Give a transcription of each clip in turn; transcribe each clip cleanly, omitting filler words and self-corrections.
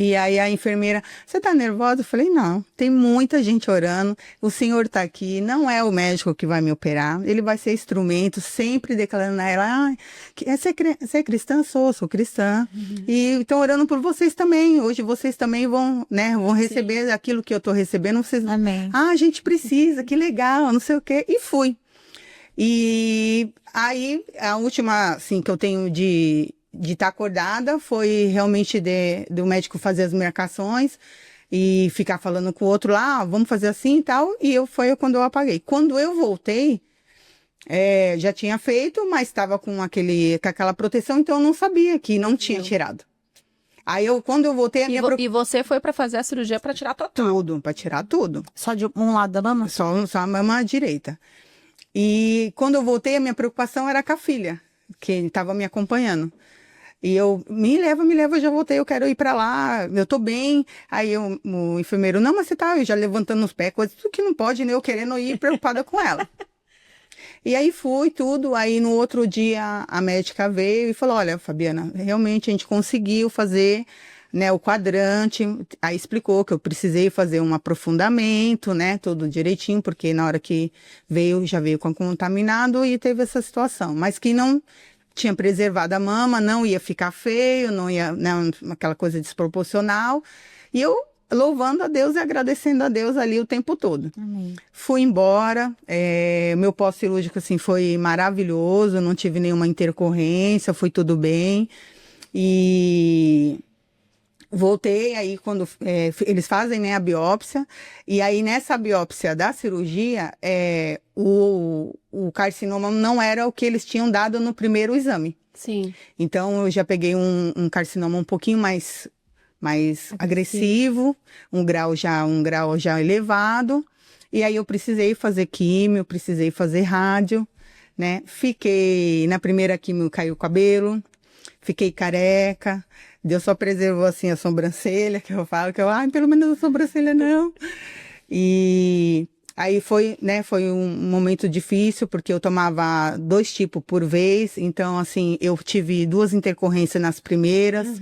E aí a enfermeira, você tá nervosa? Eu falei, não, tem muita gente orando, o senhor tá aqui, não é o médico que vai me operar, ele vai ser instrumento, sempre declarando a ela, você é cristã? Sou cristã. E estão orando por vocês também, hoje vocês também vão, né, vão receber aquilo que eu tô recebendo, vocês... Amém. a gente precisa, que legal, não sei o quê, e fui. E aí, a última, assim, que eu tenho de estar acordada foi realmente do médico fazer as marcações e ficar falando com o outro lá, vamos fazer assim e tal, e foi quando eu apaguei. Quando eu voltei, já tinha feito, mas estava com aquela proteção, então eu não sabia que não tinha tirado. Aí quando eu voltei, E você foi para fazer a cirurgia para tirar total? Tudo, para tirar tudo. Só de um lado da mama? Só a mama direita. E quando eu voltei, a minha preocupação era com a filha, que estava me acompanhando. E eu, me leva, eu já voltei, eu quero ir para lá, eu tô bem. Aí o enfermeiro, não, mas você tá já levantando os pés, coisa tudo que não pode, né? Eu querendo ir preocupada com ela. E aí fui tudo, aí no outro dia a médica veio e falou, olha, Fabiana, realmente a gente conseguiu fazer, né, o quadrante, aí explicou que eu precisei fazer um aprofundamento, né, tudo direitinho, porque na hora que veio, já veio com contaminado e teve essa situação, mas que não tinha preservado a mama, não ia ficar feio, não ia, né, aquela coisa desproporcional, e eu louvando a Deus e agradecendo a Deus ali o tempo todo. Amém. Fui embora, meu pós-cirúrgico, assim, foi maravilhoso, não tive nenhuma intercorrência, foi tudo bem, e voltei aí quando eles fazem, né, a biópsia, e aí nessa biópsia da cirurgia, o carcinoma não era o que eles tinham dado no primeiro exame. Sim. Então eu já peguei um carcinoma um pouquinho mais agressivo, um grau já elevado, e aí eu precisei fazer químio, precisei fazer rádio, né? Fiquei, na primeira químio caiu o cabelo, fiquei careca, Deus só preservou assim a sobrancelha, que eu falo que pelo menos a sobrancelha não. E aí foi um momento difícil, porque eu tomava 2 tipos por vez, então assim, eu tive 2 intercorrências nas primeiras,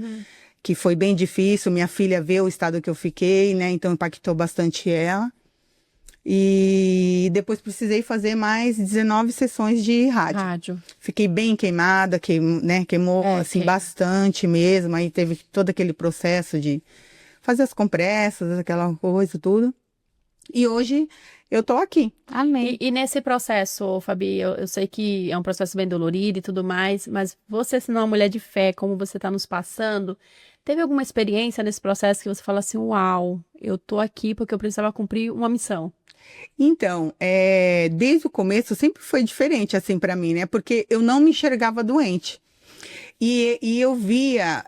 que foi bem difícil, minha filha vê o estado que eu fiquei, né, então impactou bastante ela. E depois precisei fazer mais 19 sessões de rádio. Fiquei bem queimada, queimou assim bastante mesmo, aí teve todo aquele processo de fazer as compressas, aquela coisa, tudo. E hoje eu tô aqui. Amém. E nesse processo, Fabi, eu sei que é um processo bem dolorido e tudo mais, mas você sendo uma mulher de fé, como você está nos passando, teve alguma experiência nesse processo que você fala assim, uau, eu tô aqui porque eu precisava cumprir uma missão? Então, desde o começo sempre foi diferente assim para mim, né? Porque eu não me enxergava doente. E eu via,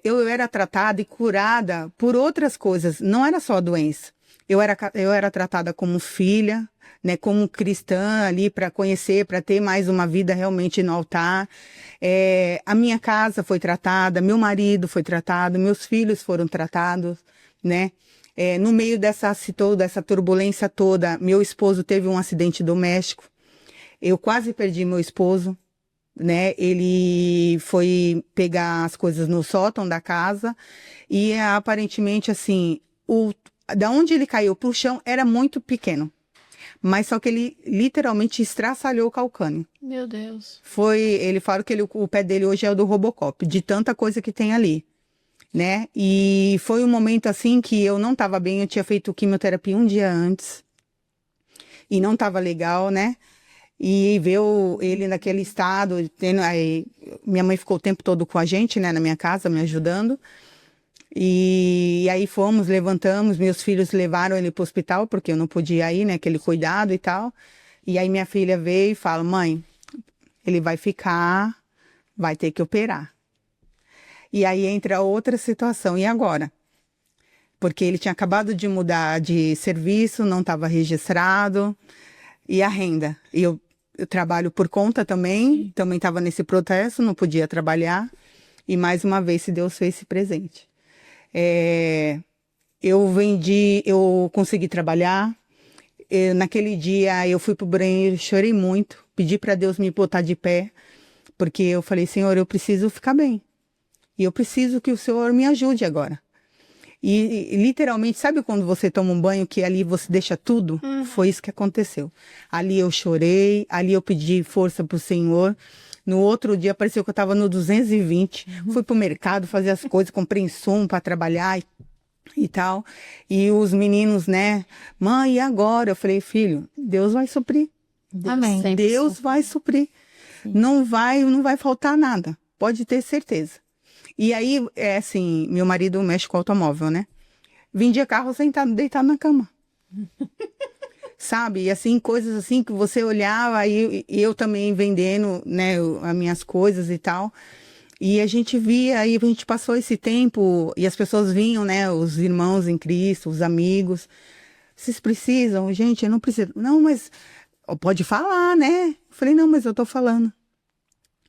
eu era tratada e curada por outras coisas, não era só a doença. Eu era tratada como filha, né, como cristã ali para conhecer, para ter mais uma vida realmente no altar. A minha casa foi tratada, meu marido foi tratado, meus filhos foram tratados, né? No meio dessa turbulência toda, meu esposo teve um acidente doméstico. Eu quase perdi meu esposo, né? Ele foi pegar as coisas no sótão da casa e aparentemente assim, da onde ele caiu pro chão era muito pequeno. Mas só que ele literalmente estraçalhou o calcânio. Meu Deus. Ele fala que o pé dele hoje é o do Robocop, de tanta coisa que tem ali, né? E foi um momento assim que eu não estava bem, eu tinha feito quimioterapia um dia antes. E não estava legal, né? E ver ele naquele estado, aí, minha mãe ficou o tempo todo com a gente, né, na minha casa, me ajudando. E aí levantamos, meus filhos levaram ele para o hospital, porque eu não podia ir, né, aquele cuidado e tal. E aí minha filha veio e fala, mãe, ele vai ter que operar. E aí entra outra situação, e agora? Porque ele tinha acabado de mudar de serviço, não estava registrado, e a renda. E eu trabalho por conta também estava nesse processo, não podia trabalhar. E mais uma vez, se Deus fez esse presente. Eu consegui trabalhar. Naquele dia eu fui pro banheiro, chorei muito, pedi para Deus me botar de pé, porque eu falei, Senhor, eu preciso ficar bem. E eu preciso que o Senhor me ajude agora. E literalmente, sabe quando você toma um banho que ali você deixa tudo? Foi isso que aconteceu. Ali eu chorei, ali eu pedi força pro Senhor. No outro dia pareceu que eu estava no 220. Fui pro mercado fazer as coisas, comprei insumo para trabalhar e tal. E os meninos, né? Mãe, e agora? Eu falei, filho, Deus vai suprir. Amém. Sempre Deus vai suprir. Não vai faltar nada. Pode ter certeza. E aí, é assim, meu marido mexe com automóvel, né? Vendia carro sentado, deitado na cama. Sabe? E assim, coisas assim que você olhava, e eu também vendendo, né, as minhas coisas e tal. E a gente via, aí a gente passou esse tempo, e as pessoas vinham, né, os irmãos em Cristo, os amigos. Vocês precisam? Gente, eu não preciso. Não, mas pode falar, né? Eu falei, não, mas eu tô falando.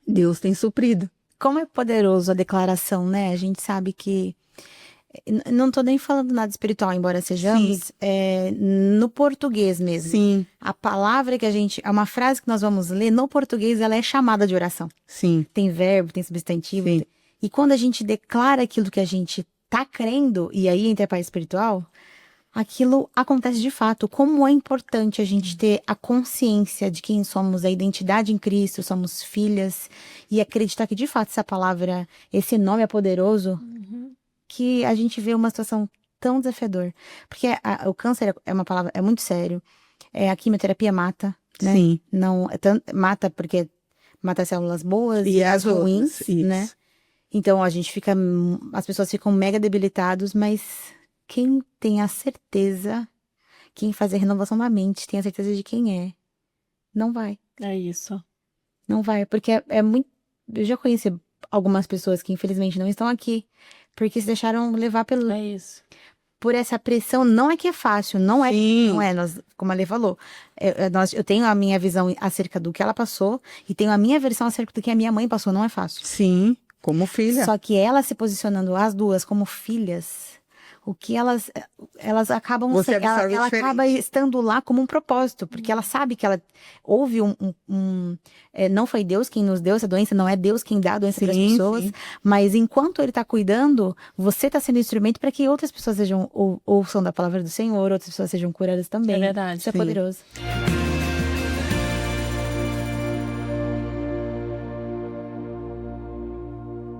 Deus tem suprido. Como é poderoso a declaração, né? A gente sabe que... Não tô nem falando nada espiritual, embora sejamos. No português mesmo. Sim, A palavra que a gente... É uma frase que nós vamos ler, no português, ela é chamada de oração. sim. Tem verbo, tem substantivo. Sim. E quando a gente declara aquilo que a gente tá crendo, e aí entra a parte espiritual, aquilo acontece de fato. Como é importante a gente ter a consciência de quem somos, a identidade em Cristo, somos filhas, e acreditar que de fato essa palavra, esse nome é poderoso, que a gente vê uma situação tão desafiadora. Porque o câncer é uma palavra, é muito sério. A quimioterapia mata, né? Sim. Não, mata porque mata as células boas E as ruins, outras, isso. né? Então as pessoas ficam mega debilitados, mas quem tem a certeza, quem faz a renovação da mente, tem a certeza de quem é, não vai. É isso. Não vai, porque é muito... Eu já conheci algumas pessoas que infelizmente não estão aqui, porque se deixaram levar É isso. por essa pressão. Não é que é fácil, não é, Sim. não é, como a Lê falou. Eu tenho a minha visão acerca do que ela passou, e tenho a minha versão acerca do que a minha mãe passou, não é fácil. Sim, como filha. Só que ela se posicionando, as duas, como filhas, o que elas acabam... Você ela absorve acaba diferente. estando lá como um propósito, porque ela sabe que ela houve não foi Deus quem nos deu essa doença, não é Deus quem dá a doença para as Sim, pessoas, sim. mas enquanto ele está cuidando, você está sendo instrumento para que outras pessoas ouçam da palavra do Senhor, outras pessoas sejam curadas também. É verdade. Isso é Sim. poderoso.